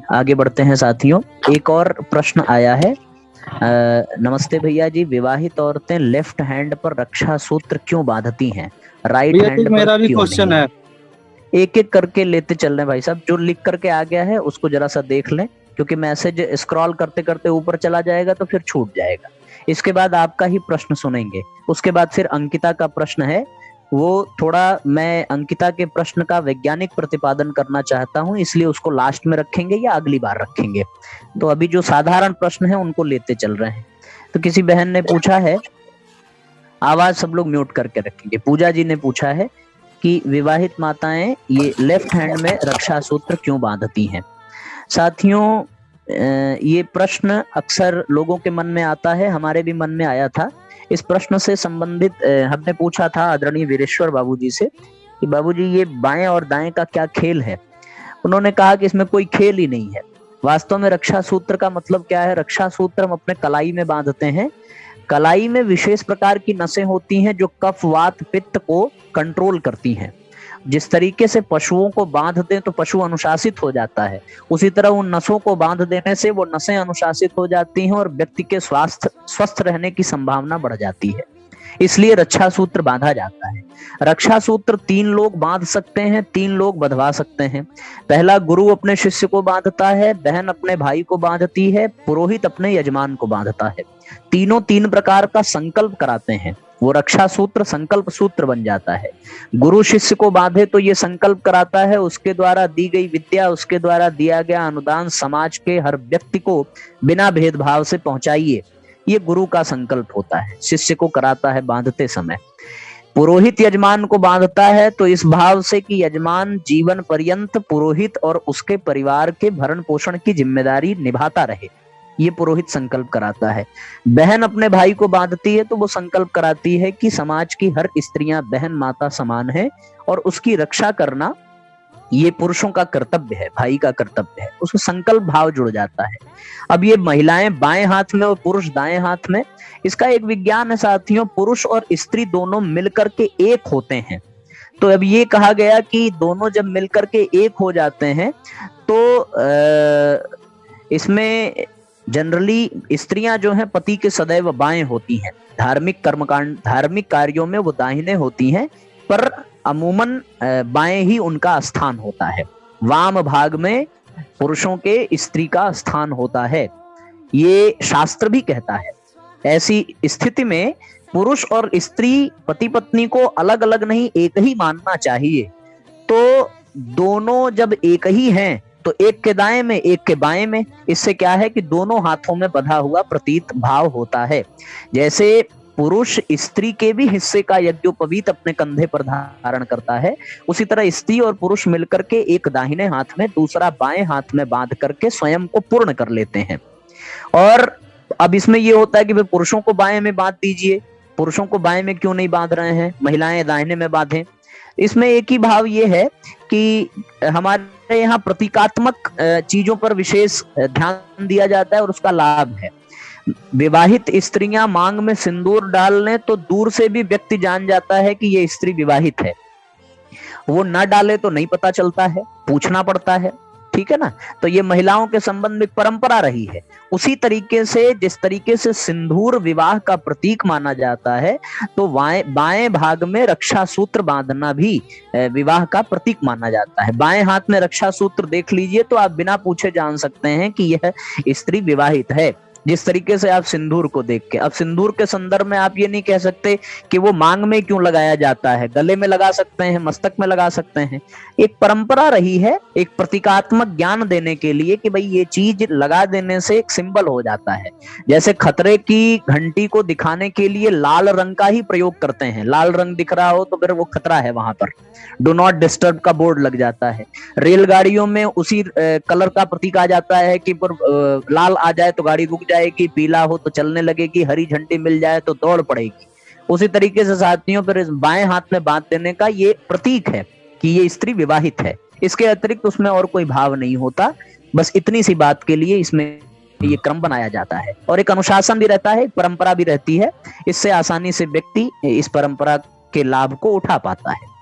आगे बढ़ते हैं साथियों। एक और प्रश्न आया है। नमस्ते भैया जी, विवाहित औरतें लेफ्ट हैंड पर रक्षा सूत्र क्यों बांधती हैं, राइट भैया हैंड तो पर मेरा भी क्यों क्वेश्चन नहीं? है। एक एक करके लेते चल रहे हैं भाई साहब। जो लिख करके आ गया है उसको जरा सा देख लें, क्योंकि मैसेज स्क्रॉल करते करते ऊपर चला जाएगा तो फिर छूट जाएगा। इसके बाद आपका ही प्रश्न सुनेंगे, उसके बाद फिर अंकिता का प्रश्न है। वो थोड़ा मैं अंकिता के प्रश्न का वैज्ञानिक प्रतिपादन करना चाहता हूं, इसलिए उसको लास्ट में रखेंगे या अगली बार रखेंगे। तो अभी जो साधारण प्रश्न है उनको लेते चल रहे हैं। तो किसी बहन ने पूछा है, आवाज सब लोग म्यूट करके रखेंगे। पूजा जी ने पूछा है कि विवाहित माताएं ये लेफ्ट हैंड में रक्षा सूत्र क्यों बांधती हैं। साथियों, ये प्रश्न अक्सर लोगों के मन में आता है, हमारे भी मन में आया था। इस प्रश्न से संबंधित हमने पूछा था आदरणीय वीरेश्वर बाबूजी से कि बाबूजी ये बाएं और दाएं का क्या खेल है। उन्होंने कहा कि इसमें कोई खेल ही नहीं है। वास्तव में रक्षा सूत्र का मतलब क्या है? रक्षा सूत्र हम अपने कलाई में बांधते हैं। कलाई में विशेष प्रकार की नसें होती हैं जो कफ वात पित्त को कंट्रोल करती हैं। जिस तरीके से पशुओं को बांध दें तो पशु अनुशासित हो जाता है, उसी तरह उन नसों को बांध देने से वो नसें अनुशासित हो जाती हैं और व्यक्ति के स्वास्थ्य स्वस्थ रहने की संभावना बढ़ जाती है। इसलिए रक्षा सूत्र बांधा जाता है। रक्षा सूत्र 3 लोग बांध सकते हैं, 3 लोग बंधवा सकते हैं। पहला, गुरु अपने शिष्य को बांधता है, बहन अपने भाई को बांधती है, पुरोहित अपने यजमान को बांधता है। तीनों 3 प्रकार का संकल्प कराते हैं, वो रक्षा सूत्र संकल्प सूत्र बन जाता है। गुरु शिष्य को बांधे तो ये संकल्प कराता है, उसके द्वारा दी गई विद्या, उसके द्वारा दिया गया अनुदान समाज के हर व्यक्ति को बिना भेदभाव से पहुंचाइए, ये गुरु का संकल्प होता है। शिष्य को कराता है बांधते समय। पुरोहित यजमान को बांधता है तो इस भाव से कि यजमान जीवन पर्यंत पुरोहित और उसके परिवार के भरण पोषण की जिम्मेदारी निभाता रहे, ये पुरोहित संकल्प कराता है। बहन अपने भाई को बांधती है तो वो संकल्प कराती है कि समाज की हर स्त्रियां बहन माता समान है और उसकी रक्षा करना ये पुरुषों का कर्तव्य है, भाई का कर्तव्य है। उसमें संकल्प भाव जुड़ जाता है। अब ये महिलाएं बाएं हाथ में और पुरुष दाएं हाथ में, इसका एक विज्ञान है साथियों। पुरुष और स्त्री दोनों मिलकर के एक होते हैं। तो अब ये कहा गया कि दोनों जब मिलकर के एक हो जाते हैं तो इसमें जनरली स्त्रियां जो हैं पति के सदैव बाएं होती हैं। धार्मिक कर्मकांड धार्मिक कार्यों में वो दाहिने होती हैं, पर अमूमन बाएं ही उनका स्थान होता है। वाम भाग में पुरुषों के स्त्री का स्थान होता है, ये शास्त्र भी कहता है। ऐसी स्थिति में पुरुष और स्त्री पति पत्नी को अलग अलग नहीं एक ही मानना चाहिए। तो दोनों जब एक ही हैं तो एक के दाएं में एक के बाएं में, इससे क्या है कि दोनों हाथों में बंधा हुआ प्रतीत भाव होता है। जैसे पुरुष स्त्री के भी हिस्से का यज्ञोपवीत अपने कंधे पर धारण करता है, उसी तरह स्त्री और पुरुष मिलकर के एक दाहिने हाथ में दूसरा बाएं हाथ में बांध करके स्वयं को पूर्ण कर लेते हैं। और अब इसमें यह होता है कि भाई पुरुषों को बाएं में बांध दीजिए, पुरुषों को बाएं में क्यों नहीं बांध रहे हैं, महिलाएं दाहिने में बांधें। इसमें एक ही भाव ये है कि हमारे यहाँ प्रतीकात्मक चीजों पर विशेष ध्यान दिया जाता है और उसका लाभ है। विवाहित स्त्रियां मांग में सिंदूर डाल लें तो दूर से भी व्यक्ति जान जाता है कि ये स्त्री विवाहित है। वो ना डाले तो नहीं पता चलता है, पूछना पड़ता है, ठीक है ना। तो ये महिलाओं के संबंध में परंपरा रही है। उसी तरीके से जिस तरीके से सिंदूर विवाह का प्रतीक माना जाता है, तो बाएं भाग में रक्षा सूत्र बांधना भी विवाह का प्रतीक माना जाता है। बाएं हाथ में रक्षा सूत्र देख लीजिए तो आप बिना पूछे जान सकते हैं कि यह स्त्री विवाहित है, जिस तरीके से आप सिंदूर को देख के। अब सिंदूर के संदर्भ में आप ये नहीं कह सकते कि वो मांग में क्यों लगाया जाता है, गले में लगा सकते हैं, मस्तक में लगा सकते हैं। एक परंपरा रही है एक प्रतीकात्मक ज्ञान देने के लिए कि भाई ये चीज लगा देने से एक सिंबल हो जाता है। जैसे खतरे की घंटी को दिखाने के लिए लाल रंग का ही प्रयोग करते हैं, लाल रंग दिख रहा हो तो फिर वो खतरा है, वहां पर डू नॉट डिस्टर्ब का बोर्ड लग जाता है। रेलगाड़ियों में उसी कलर का प्रतीक आ जाता है कि लाल आ जाए तो गाड़ी रुक जाएगी, पीला हो तो चलने लगेगी, हरी झंडी मिल जाए तो दौड़ पड़ेगी। उसी तरीके से साथियों पर इस बाएं हाथ में बांध देने का ये प्रतीक है कि ये स्त्री विवाहित है। इसके अतिरिक्त उसमें और कोई भाव नहीं होता। बस इतनी सी बात के लिए इसमें ये क्रम बनाया जाता है और एक अनुशासन भी रहता है, एक परंपरा भी रहती है। इससे आसानी से व्यक्ति इस परंपरा के लाभ को उठा पाता है।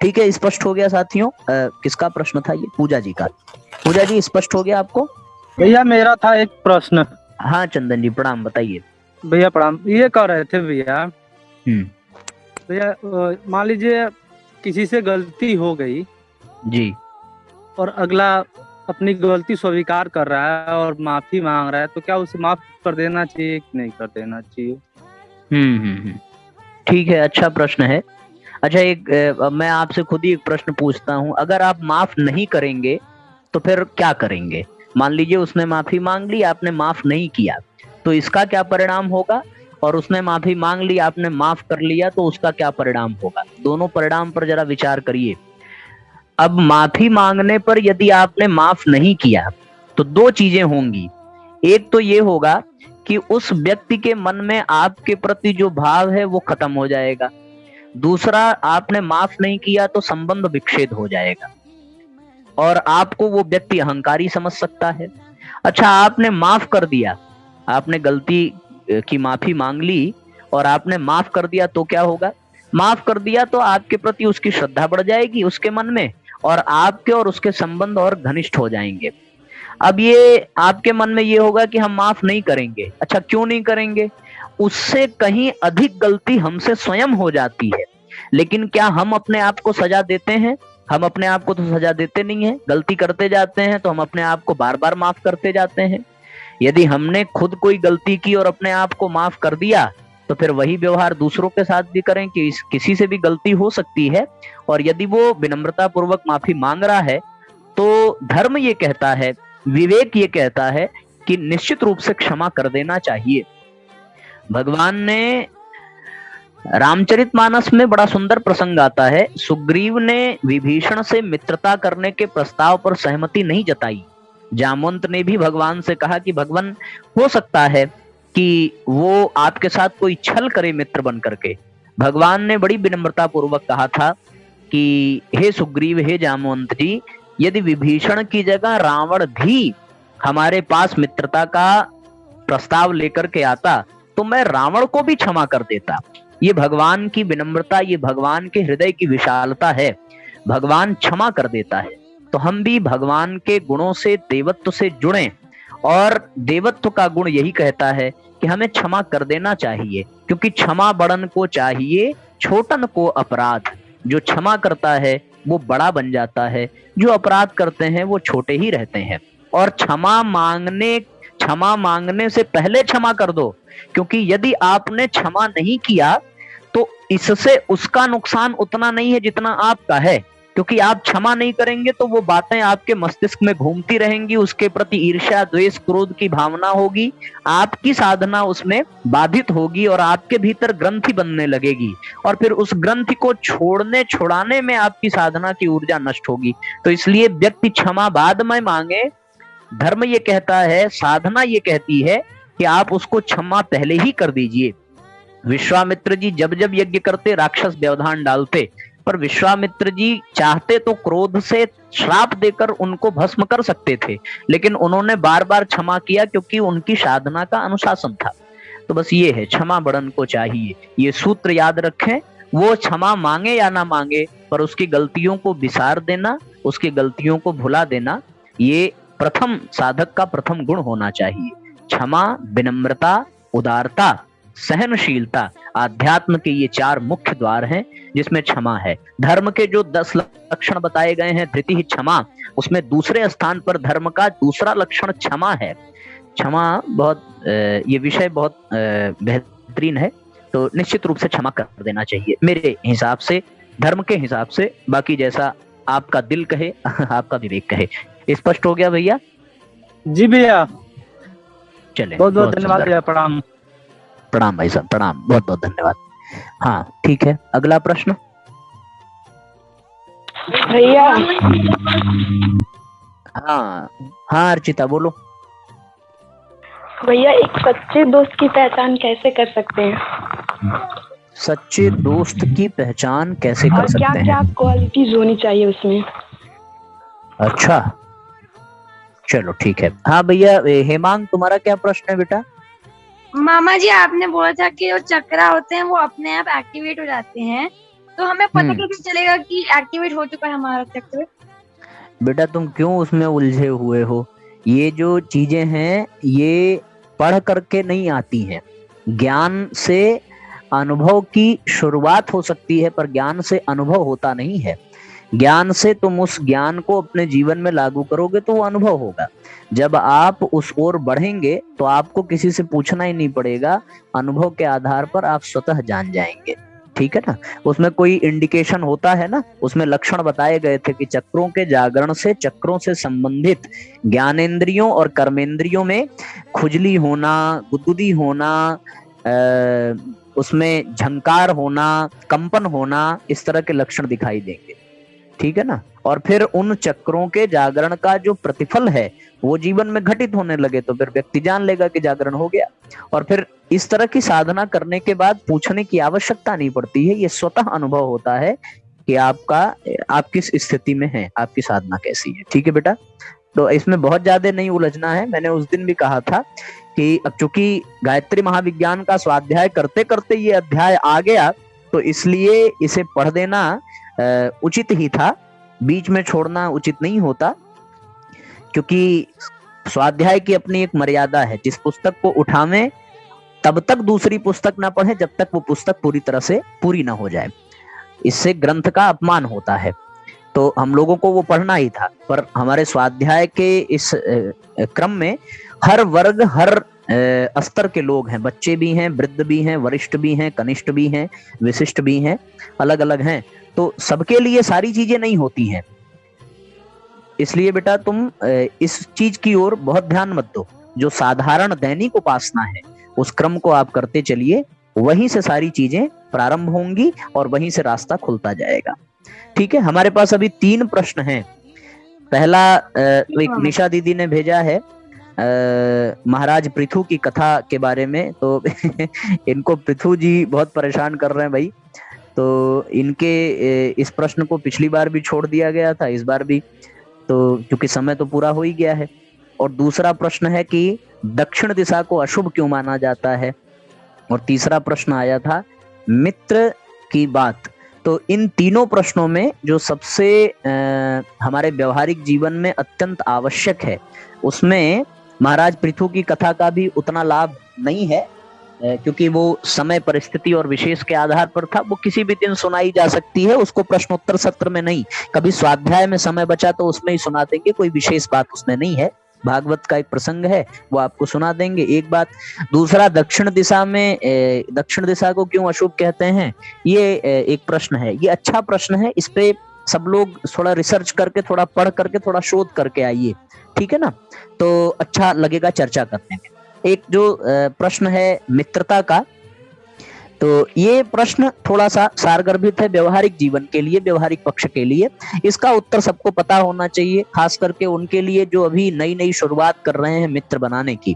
ठीक है, स्पष्ट हो गया साथियों। किसका प्रश्न था ये? पूजा जी का। पूजा जी स्पष्ट हो गया आपको? भैया मेरा था एक प्रश्न। हाँ चंदन जी प्रणाम, बताइए। भैया प्रणाम। ये कह रहे थे भैया, भैया मान लीजिए किसी से गलती हो गई जी, और अगला अपनी गलती स्वीकार कर रहा है और माफी मांग रहा है, तो क्या उसे माफ कर देना चाहिए कि नहीं कर देना चाहिए? ठीक है, अच्छा प्रश्न है। अच्छा, मैं आपसे खुद ही एक प्रश्न पूछता हूँ, अगर आप माफ नहीं करेंगे तो फिर क्या करेंगे? मान लीजिए उसने माफी मांग ली, आपने माफ नहीं किया, तो इसका क्या परिणाम होगा? और उसने माफी मांग ली, आपने माफ कर लिया, तो उसका क्या परिणाम होगा? दोनों परिणाम पर जरा विचार करिए। अब माफी मांगने पर यदि आपने माफ नहीं किया तो दो चीजें होंगी। एक तो ये होगा कि उस व्यक्ति के मन में आपके प्रति जो भाव है वो खत्म हो जाएगा। दूसरा, आपने माफ नहीं किया तो संबंध विच्छेद हो जाएगा और आपको वो व्यक्ति अहंकारी समझ सकता है। अच्छा, आपने माफ कर दिया, आपने गलती की माफी मांग ली और आपने माफ कर दिया, तो क्या होगा? माफ कर दिया तो आपके प्रति उसकी श्रद्धा बढ़ जाएगी उसके मन में, और आपके और उसके संबंध और घनिष्ठ हो जाएंगे। अब ये आपके मन में ये होगा कि हम माफ नहीं करेंगे। अच्छा, क्यों नहीं करेंगे? उससे कहीं अधिक गलती हमसे स्वयं हो जाती है। लेकिन क्या हम अपने आप को सजा देते हैं? हम अपने आप को तो सजा देते नहीं है। गलती करते जाते हैं तो हम अपने आप को बार बार माफ करते जाते हैं। यदि हमने खुद कोई गलती की और अपने आप को माफ कर दिया तो फिर वही व्यवहार दूसरों के साथ भी करें कि किसी से भी गलती हो सकती है। और यदि वो विनम्रता पूर्वक माफी मांग रहा है तो धर्म ये कहता है, विवेक ये कहता है कि निश्चित रूप से क्षमा कर देना चाहिए। भगवान ने रामचरितमानस में बड़ा सुंदर प्रसंग आता है। सुग्रीव ने विभीषण से मित्रता करने के प्रस्ताव पर सहमति नहीं जताई। जामवंत ने भी भगवान से कहा कि भगवान, हो सकता है कि वो आपके साथ कोई छल करे मित्र बन करके। भगवान ने बड़ी विनम्रता पूर्वक कहा था कि हे सुग्रीव, हे जामवंत जी, यदि विभीषण की जगह रावण भी हमारे पास मित्रता का प्रस्ताव लेकर के आता तो मैं रावण को भी क्षमा कर देता। ये भगवान की विनम्रता, ये भगवान के हृदय की विशालता है। भगवान क्षमा कर देता है। तो हम भी भगवान के गुणों से, देवत्व से जुड़ें। और देवत्व का गुण यही कहता है कि हमें क्षमा कर देना चाहिए, क्योंकि क्षमा बड़न को चाहिए, छोटन को अपराध। जो क्षमा करता है वो बड़ा बन जाता है, जो अपराध करते हैं वो छोटे ही रहते हैं। और क्षमा मांगने से पहले क्षमा कर दो, क्योंकि यदि आपने क्षमा नहीं किया तो इससे उसका नुकसान उतना नहीं है जितना आपका है। क्योंकि आप क्षमा नहीं करेंगे तो वो बातें आपके मस्तिष्क में घूमती रहेंगी, उसके प्रति ईर्ष्या, द्वेष, क्रोध की भावना होगी, आपकी साधना उसमें बाधित होगी और आपके भीतर ग्रंथि बनने लगेगी, और फिर उस ग्रंथि को छुड़ाने में आपकी साधना की ऊर्जा नष्ट होगी। तो इसलिए व्यक्ति क्षमा बाद में मांगे। धर्म ये कहता है, साधना ये कहती है कि आप उसको क्षमा पहले ही कर दीजिए। विश्वामित्र जी जब जब यज्ञ करते राक्षस व्यवधान डालते, पर विश्वामित्र जी चाहते तो क्रोध से श्राप देकर उनको भस्म कर सकते थे, लेकिन उन्होंने बार बार क्षमा किया क्योंकि उनकी साधना का अनुशासन था। तो बस ये है, क्षमा बड़न को चाहिए। ये सूत्र याद रखें। वो क्षमा मांगे या ना मांगे, पर उसकी गलतियों को विसार देना, उसकी गलतियों को भुला देना, ये प्रथम साधक का प्रथम गुण होना चाहिए। क्षमा, विनम्रता, उदारता, सहनशीलता, आध्यात्म के ये चार मुख्य द्वार हैं जिसमें क्षमा है। धर्म के जो 10 लक्षण बताए गए हैं, धृति ही क्षमा, उसमें दूसरे स्थान पर धर्म का दूसरा लक्षण क्षमा है। क्षमा बहुत ये विषय बहुत बेहतरीन है। तो निश्चित रूप से क्षमा कर देना चाहिए मेरे हिसाब से, धर्म के हिसाब से। बाकी जैसा आपका दिल कहे, आपका विवेक कहे। स्पष्ट हो गया भैया? जी भैया, चले, बहुत बहुत धन्यवाद भैया। प्रणाम। प्रणाम भाई साहब, प्रणाम, बहुत बहुत धन्यवाद। हाँ ठीक है, अगला प्रश्न भैया। हाँ हाँ अर्चिता बोलो। भैया, एक सच्चे दोस्त की पहचान कैसे कर सकते हैं? सच्चे दोस्त की पहचान कैसे कर सकते हैं? क्या क्या क्वालिटीज होनी चाहिए उसमें? अच्छा चलो ठीक है। हाँ भैया, हेमांग तुम्हारा क्या प्रश्न है बेटा? मामा जी, आपने बोला था कि जो चक्रा होते हैं वो अपने आप एक्टिवेट हो जाते हैं, तो हमें पता कैसे चलेगा कि एक्टिवेट हो चुका है हमारा चक्र? बेटा तुम क्यों उसमें उलझे हुए हो? ये जो चीजें हैं ये पढ़ करके नहीं आती हैं। ज्ञान से अनुभव की शुरुआत हो सकती है, पर ज्ञान से अनुभव होता नहीं है। ज्ञान से तुम उस ज्ञान को अपने जीवन में लागू करोगे तो वो अनुभव होगा। जब आप उस ओर बढ़ेंगे तो आपको किसी से पूछना ही नहीं पड़ेगा, अनुभव के आधार पर आप स्वतः जान जाएंगे। ठीक है ना? उसमें कोई इंडिकेशन होता है ना, उसमें लक्षण बताए गए थे कि चक्रों के जागरण से चक्रों से संबंधित ज्ञानेंद्रियों और कर्मेंद्रियों में खुजली होना, गुदगुदी होना, उसमें झंकार होना, कंपन होना, इस तरह के लक्षण दिखाई देंगे। ठीक है ना? और फिर उन चक्रों के जागरण का जो प्रतिफल है वो जीवन में घटित होने लगे तो फिर व्यक्ति जान लेगा कि जागरण हो गया। और फिर इस तरह की साधना करने के बाद पूछने की आवश्यकता नहीं पड़ती है, ये स्वतः अनुभव होता है कि आप किस स्थिति में हैं, आपकी साधना कैसी है। ठीक है बेटा? तो इसमें बहुत ज्यादा नहीं उलझना है। मैंने उस दिन भी कहा था कि अब चूंकि गायत्री महाविज्ञान का स्वाध्याय करते करते ये अध्याय आ गया तो इसलिए इसे पढ़ देना उचित ही था, बीच में छोड़ना उचित नहीं होता, क्योंकि स्वाध्याय की अपनी एक मर्यादा है। जिस पुस्तक को उठावें तब तक दूसरी पुस्तक ना पढ़ें जब तक वो पुस्तक पूरी तरह से पूरी ना हो जाए, इससे ग्रंथ का अपमान होता है। तो हम लोगों को वो पढ़ना ही था, पर हमारे स्वाध्याय के इस क्रम में हर वर्ग, हर स्तर के लोग हैं, बच्चे भी हैं, वृद्ध भी हैं, वरिष्ठ भी हैं, कनिष्ठ भी हैं, विशिष्ट भी हैं, अलग अलग हैं। तो सबके लिए सारी चीजें नहीं होती हैं, इसलिए बेटा तुम इस चीज की ओर बहुत ध्यान मत दो। जो साधारण दैनिक उपासना है उस क्रम को आप करते चलिए, वहीं से सारी चीजें प्रारंभ होंगी और वहीं से रास्ता खुलता जाएगा। ठीक है? हमारे पास अभी 3 प्रश्न हैं। पहला एक निशा दीदी ने भेजा है महाराज पृथु की कथा के बारे में। तो इनको पृथु जी बहुत परेशान कर रहे हैं भाई, तो इनके इस प्रश्न को पिछली बार भी छोड़ दिया गया था, इस बार भी, तो क्योंकि समय तो पूरा हो ही गया है। और दूसरा प्रश्न है कि दक्षिण दिशा को अशुभ क्यों माना जाता है। और तीसरा प्रश्न आया था मित्र की बात। तो इन तीनों प्रश्नों में जो सबसे हमारे व्यवहारिक जीवन में अत्यंत आवश्यक है उसमें महाराज पृथु की कथा का भी उतना लाभ नहीं है, क्योंकि वो समय, परिस्थिति और विशेष के आधार पर था। वो किसी भी दिन सुनाई जा सकती है, उसको प्रश्नोत्तर सत्र में नहीं, कभी स्वाध्याय में समय बचा तो उसमें ही सुना देंगे, कोई विशेष बात उसमें नहीं है। भागवत का एक प्रसंग है वो आपको सुना देंगे, एक बात। दूसरा, दक्षिण दिशा में दक्षिण दिशा को क्यों अशुभ कहते हैं, ये एक प्रश्न है। ये अच्छा प्रश्न है, इस पे सब लोग थोड़ा रिसर्च करके, थोड़ा पढ़ करके, थोड़ा शोध करके आइए। ठीक है ना? तो अच्छा लगेगा चर्चा करने में। एक जो प्रश्न है मित्रता का, तो ये प्रश्न थोड़ा सा सारगर्भित है व्यवहारिक जीवन के लिए, व्यवहारिक पक्ष के लिए। इसका उत्तर सबको पता होना चाहिए, खास करके उनके लिए जो अभी नई नई शुरुआत कर रहे हैं मित्र बनाने की।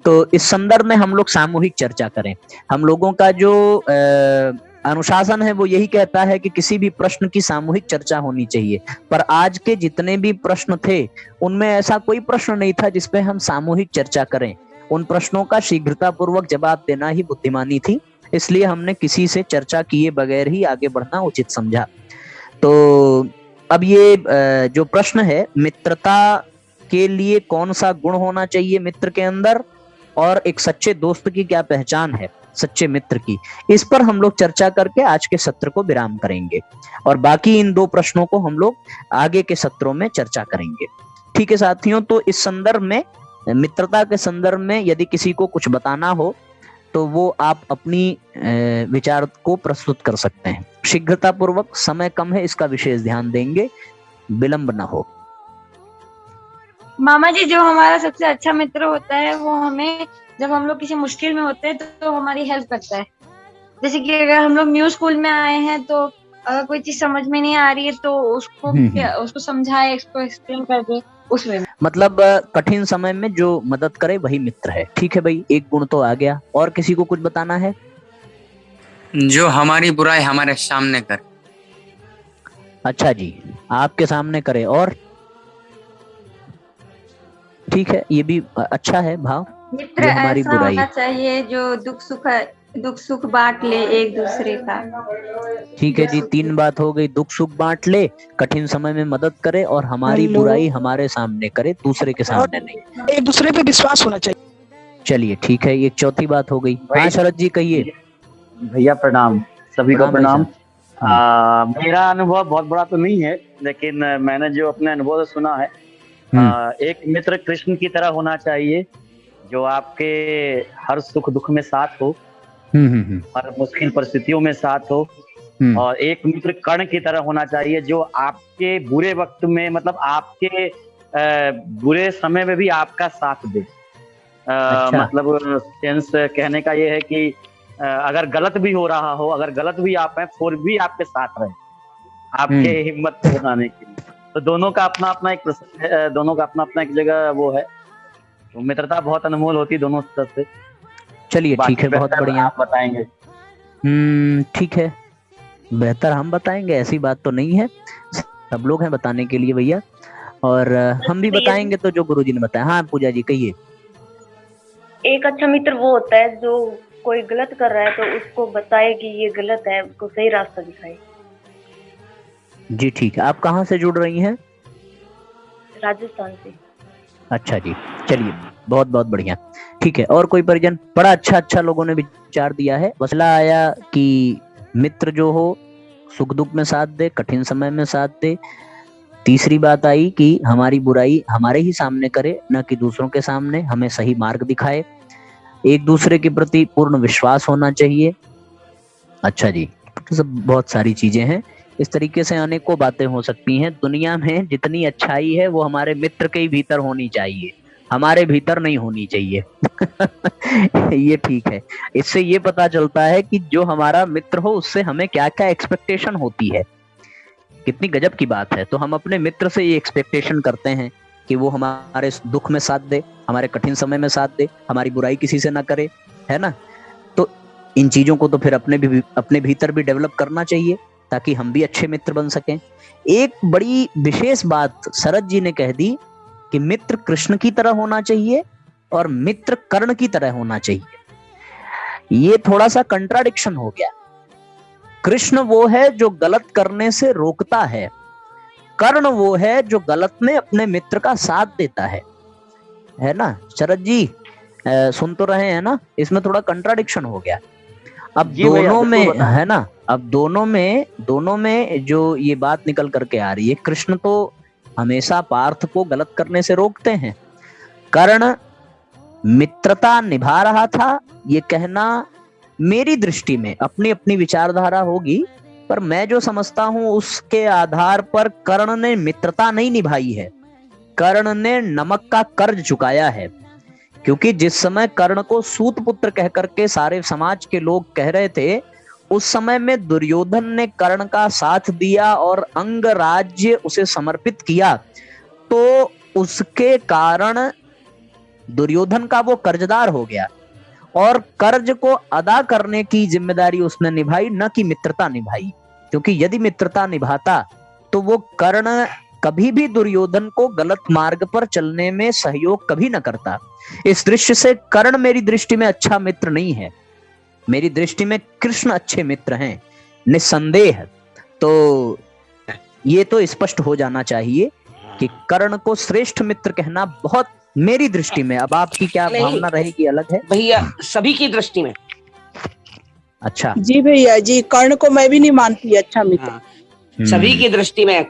तो इस संदर्भ में हम लोग सामूहिक चर्चा करें। हम लोगों का जो अनुशासन है वो यही कहता है कि किसी भी प्रश्न की सामूहिक चर्चा होनी चाहिए, पर आज के जितने भी प्रश्न थे उनमें ऐसा कोई प्रश्न नहीं था जिसपे हम सामूहिक चर्चा करें। उन प्रश्नों का शीघ्रता पूर्वक जवाब देना ही बुद्धिमानी थी, इसलिए हमने किसी से चर्चा किए बगैर ही आगे बढ़ना उचित समझा। तो अब ये जो प्रश्न है, मित्रता के लिए कौन सा गुण होना चाहिए मित्र के अंदर, और एक सच्चे दोस्त की क्या पहचान है, सच्चे मित्र की, इस पर हम लोग चर्चा करके आज के सत्र को विराम करेंगे। और बाकी इन 2 प्रश्नों को हम लोग आगे के सत्रों में चर्चा करेंगे। ठीक है साथियों? तो इस संदर्भ में, मित्रता के संदर्भ में यदि किसी को कुछ बताना हो तो वो आप अपनी विचार को प्रस्तुत कर सकते हैं। शीघ्रता पूर्वक, समय कम है, इसका विशेष ध्यान देंगे, विलंब ना हो। मामा जी, जो हमारा सबसे अच्छा मित्र होता है वो हमें, जब हम लोग किसी मुश्किल में होते हैं तो हमारी हेल्प करता है। जैसे कि अगर हम लोग न्यू स्कूल में आए हैं तो अगर कोई चीज समझ में नहीं आ रही है तो उसको समझाए, उसको एक्सप्लेन कर दे, उसमें मतलब कठिन समय में जो मदद करे वही मित्र है। ठीक है भाई, एक गुण तो आ गया। और किसी को कुछ बताना है? जो हमारी बुराई हमारे सामने करे। अच्छा जी, आपके सामने करे। और ठीक है, ये भी अच्छा है भाव। मित्र ऐसा होना चाहिए जो दुख सुख दुख सुख बांट ले एक दूसरे का। ठीक है जी, 3 बात हो गई। दुख सुख बांट ले, कठिन समय में मदद करे और हमारी बुराई हमारे सामने करे, दूसरे के सामने नहीं। एक दूसरे पे विश्वास होना चाहिए। चलिए ठीक है, एक चौथी बात हो गई। हाँ शरद जी कहिए। भैया प्रणाम, सभी को प्रणाम प्रणाम। मेरा अनुभव बहुत बड़ा तो नहीं है, लेकिन मैंने जो अपने अनुभव से सुना है, एक मित्र कृष्ण की तरह होना चाहिए, जो आपके हर सुख दुख में साथ हो, हर मुश्किल परिस्थितियों में साथ हो। और एक मित्र कर्ण की तरह होना चाहिए, जो आपके बुरे वक्त में, मतलब आपके बुरे समय में भी आपका साथ दे। अच्छा। मतलब सेंस कहने का ये है कि अगर गलत भी हो रहा हो, अगर गलत भी आप हैं, फिर भी आपके साथ रहे, आपके हिम्मत को बनाने के लिए। तो दोनों का अपना अपना एक प्रसंग है, दोनों का अपना अपना एक जगह वो है। तो मित्रता बहुत अनमोल होती है दोनों तरफ से। चलिए ठीक है, बहुत बढ़िया। आप बताएंगे। ठीक है, बेहतर हम बताएंगे ऐसी बात तो नहीं है, सब लोग हैं बताने के लिए भैया, और हम भी बताएंगे तो जो गुरुजी ने बताया। हाँ पूजा जी कहिए। एक अच्छा मित्र वो होता है जो कोई गलत कर रहा है तो उसको बताए कि ये गलत है, उसको सही रास्ता दिखाए। जी ठीक है। आप कहाँ से जुड़ रही हैं? राजस्थान से। अच्छा जी, चलिए बहुत बहुत बढ़िया। ठीक है, और कोई परिजन? बड़ा अच्छा लोगों ने विचार दिया है। मसला आया कि मित्र जो हो सुख दुख में साथ दे, कठिन समय में साथ दे। तीसरी बात आई कि हमारी बुराई हमारे ही सामने करे, न कि दूसरों के सामने, हमें सही मार्ग दिखाए। एक दूसरे के प्रति पूर्ण विश्वास होना चाहिए। अच्छा जी, तो सब बहुत सारी चीजें हैं। इस तरीके से अनेकों बातें हो सकती हैं। दुनिया में जितनी अच्छाई है वो हमारे मित्र के ही भीतर होनी चाहिए, हमारे भीतर नहीं होनी चाहिए। ये ठीक है। इससे ये पता चलता है कि जो हमारा मित्र हो उससे हमें क्या क्या एक्सपेक्टेशन होती है। कितनी गजब की बात है। तो हम अपने मित्र से ये एक्सपेक्टेशन करते हैं कि वो हमारे दुख में साथ दे, हमारे कठिन समय में साथ दे, हमारी बुराई किसी से ना करे, है ना। तो इन चीजों को तो फिर अपने भीतर भी डेवलप करना चाहिए ताकि हम भी अच्छे मित्र बन सकें। एक बड़ी विशेष बात शरद जी ने कह दी कि मित्र कृष्ण की तरह होना चाहिए और मित्र कर्ण की तरह होना चाहिए। ये थोड़ा सा कंट्राडिक्शन हो गया। कृष्ण वो है जो गलत करने से रोकता है, कर्ण वो है जो गलत में अपने मित्र का साथ देता है ना। शरद जी सुन तो रहे हैं ना, इसमें थोड़ा कंट्राडिक्शन हो गया। अब दोनों में है ना, अब दोनों में जो ये बात निकल करके आ रही है, कृष्ण तो हमेशा पार्थ को गलत करने से रोकते हैं, कर्ण मित्रता निभा रहा था। ये कहना मेरी दृष्टि में, अपनी अपनी विचारधारा होगी, पर मैं जो समझता हूं उसके आधार पर कर्ण ने मित्रता नहीं निभाई है, कर्ण ने नमक का कर्ज चुकाया है। क्योंकि जिस समय कर्ण को सूत पुत्र कह करके सारे समाज के लोग कह रहे थे, उस समय में दुर्योधन ने कर्ण का साथ दिया और अंग राज्य उसे समर्पित किया, तो उसके कारण दुर्योधन का वो कर्जदार हो गया और कर्ज को अदा करने की जिम्मेदारी उसने निभाई, न कि मित्रता निभाई। क्योंकि यदि मित्रता निभाता तो वो कर्ण कभी भी दुर्योधन को गलत मार्ग पर चलने में सहयोग कभी न करता। इस दृश्य से कर्ण मेरी दृष्टि में अच्छा मित्र नहीं है, मेरी दृष्टि में कृष्ण अच्छे मित्र हैं निस्संदेह। तो ये तो स्पष्ट हो जाना चाहिए कि कर्ण को श्रेष्ठ मित्र कहना बहुत, मेरी दृष्टि में, अब आपकी क्या भावना रहेगी अलग है भैया, सभी की दृष्टि में। अच्छा जी भैया जी, कर्ण को मैं भी नहीं मानती अच्छा मित्र, सभी की दृष्टि में।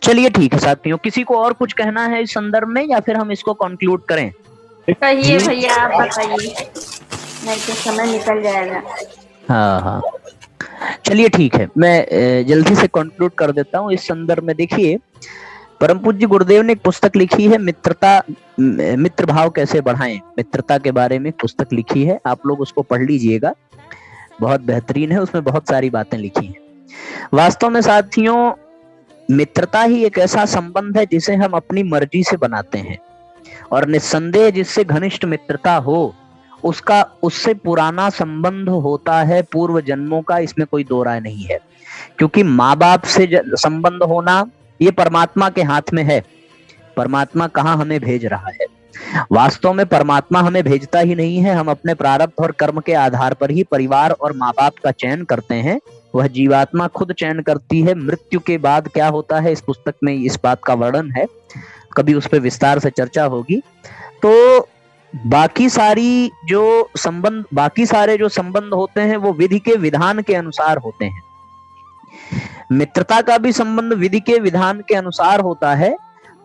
चलिए ठीक है साथियों, किसी को और कुछ कहना है इस संदर्भ में या फिर हम इसको कंक्लूड करें? कहिए भैया, आप बताइए, नहीं तो समय निकल जाएगा। हाँ, चलिए ठीक है, मैं जल्दी से कंक्लूड कर देता हूँ इस संदर्भ में। देखिए, परम पूज्य गुरुदेव ने एक पुस्तक लिखी है, मित्र भाव कैसे बढ़ाएं, मित्रता के बारे में पुस्तक लिखी है, आप लोग उसको पढ़ लीजिएगा, बहुत बेहतरीन है, उसमें बहुत सारी बातें लिखी हैं। वास्तव में साथियों, मित्रता ही एक ऐसा संबंध है जिसे हम अपनी मर्जी से बनाते हैं, और निस्संदेह जिससे घनिष्ठ मित्रता हो उसका उससे पुराना संबंध होता है पूर्व जन्मों का, इसमें कोई दो राय नहीं है। क्योंकि माँ बाप से संबंध होना ये परमात्मा के हाथ में है, परमात्मा कहाँ हमें भेज रहा है। वास्तव में परमात्मा हमें भेजता ही नहीं है, हम अपने प्रारब्ध और कर्म के आधार पर ही परिवार और माँ बाप का चयन करते हैं। वह जीवात्मा खुद चयन करती है। मृत्यु के बाद क्या होता है, इस पुस्तक में इस बात का वर्णन है, कभी उस पर विस्तार से चर्चा होगी। तो बाकी सारे जो संबंध होते हैं वो विधि के विधान के अनुसार होते हैं। मित्रता का भी संबंध विधि के विधान के अनुसार होता है,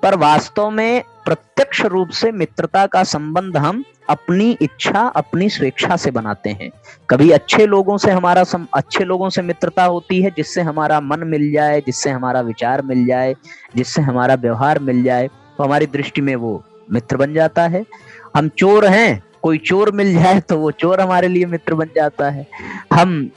पर वास्तव में प्रत्यक्ष रूप से मित्रता का संबंध हम अपनी इच्छा, अपनी स्वेच्छा से बनाते हैं। कभी अच्छे लोगों से मित्रता होती है, जिससे हमारा मन मिल जाए, जिससे हमारा विचार मिल जाए, जिससे हमारा व्यवहार मिल जाए, तो हमारी दृष्टि में वो मित्र बन जाता है। हम चोर हैं, कोई चोर मिल जाए तो वो चोर हमारे लिए मित्र बन जाता है। हम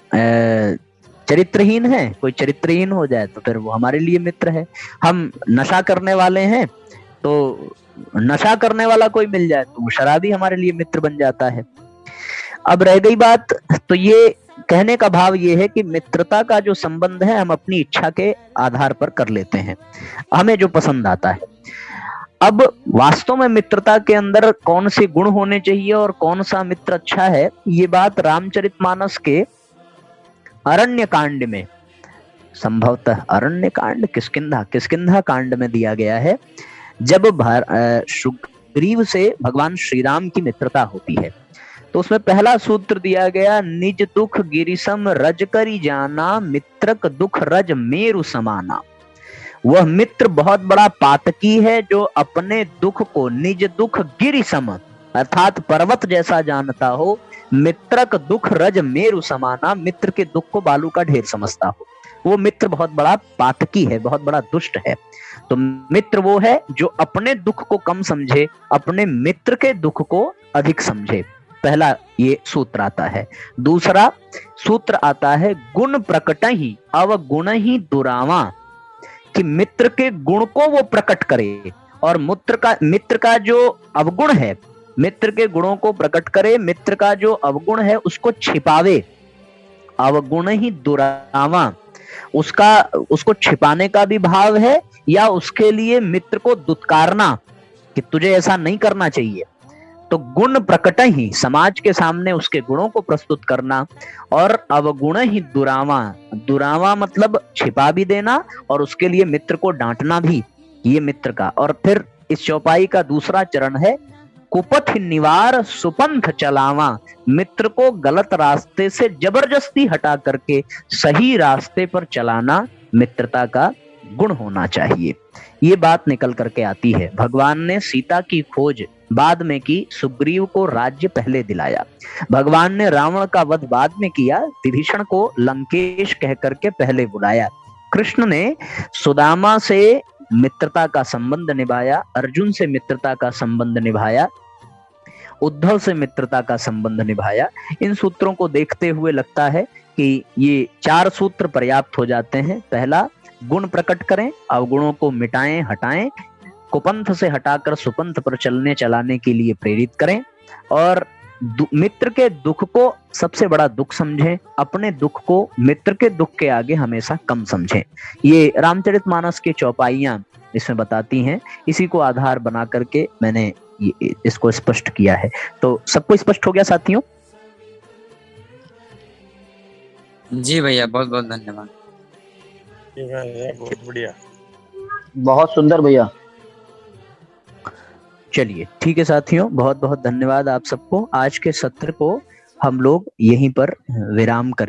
चरित्रहीन हैं, कोई चरित्रहीन हो जाए तो फिर वो हमारे लिए मित्र है। हम नशा करने वाले हैं, तो नशा करने वाला कोई मिल जाए तो वो शराबी हमारे लिए मित्र बन जाता है। अब रह गई बात, तो ये कहने का भाव ये है कि मित्रता का जो संबंध है हम अपनी इच्छा के आधार पर कर लेते हैं, हमें जो पसंद आता है। अब वास्तव में मित्रता के अंदर कौन से गुण होने चाहिए और कौन सा मित्र अच्छा है, ये बात रामचरितमानस के अरण्य कांड में, संभवतः अरण्य कांड, किष्किंधा कांड में दिया गया है। जब सुग्रीव से भगवान श्री राम की मित्रता होती है, तो उसमें पहला सूत्र दिया गया, निज दुख गिरिसम रज करी जाना, मित्रक दुख रज मेरु समाना। वह मित्र बहुत बड़ा पातकी है, जो अपने दुख को निज दुख गिरिसम अर्थात पर्वत जैसा जानता हो, मित्रक दुख रज मेरु समाना, मित्र के दुख को बालू का ढेर समझता हो। वो मित्र बहुत बड़ा पातकी है, बहुत बड़ा दुष्ट है। तो मित्र वो है जो अपने दुख को कम समझे, अपने मित्र के दुख को अधिक समझे। पहला ये सूत्र आता है। दूसरा सूत्र आता है, गुण प्रकट ही अवगुण ही दुरावा, कि मित्र के गुण को वो प्रकट करे और मित्र का जो अवगुण है, मित्र के गुणों को प्रकट करे, मित्र का जो अवगुण है उसको छिपावे। अवगुण ही दुरावा, उसको छिपाने का भी भाव है, या उसके लिए मित्र को दुत्कारना कि तुझे ऐसा नहीं करना चाहिए। तो गुण प्रकट ही, समाज के सामने उसके गुणों को प्रस्तुत करना, और अवगुण ही दुरावा मतलब छिपा भी देना और उसके लिए मित्र को डांटना भी, ये मित्र का। और फिर इस चौपाई का दूसरा चरण है, कुपथ निवार सुपंथ चलावा, मित्र को गलत रास्ते से जबरदस्ती हटा करके सही रास्ते पर चलाना मित्रता का गुण होना चाहिए। ये बात निकल करके आती है। भगवान ने सीता की खोज बाद में की, सुग्रीव को राज्य पहले दिलाया। भगवान ने रावण का वध बाद में किया, विभीषण को लंकेश कह करके पहले बुलाया। कृष्ण ने सुदामा से मित्रता का संबंध निभाया, अर्जुन से मित्रता का संबंध निभाया, उद्धव से मित्रता का संबंध निभाया। इन सूत्रों को देखते हुए लगता है कि ये 4 सूत्र पर्याप्त हो जाते हैं। पहला, गुण प्रकट करें, अवगुणों को मिटाएं, हटाएं, कुपंथ से हटाकर सुपंथ पर चलाने के लिए प्रेरित करें, और मित्र के दुख को सबसे बड़ा दुख समझें, अपने दुख को मित्र के दुख के आगे हमेशा कम समझें। ये रामचरितमानस की चौपाइयां इसमें बताती हैं। इसी को आधार बना करके मैंने इसको स्पष्ट किया है। तो सबको स्पष्ट हो गया साथियों? जी भैया, बहुत बहुत धन्यवाद। बहुत बढ़िया, बहुत सुंदर भैया। चलिए ठीक है साथियों, बहुत बहुत धन्यवाद आप सबको। आज के सत्र को हम लोग यहीं पर विराम कर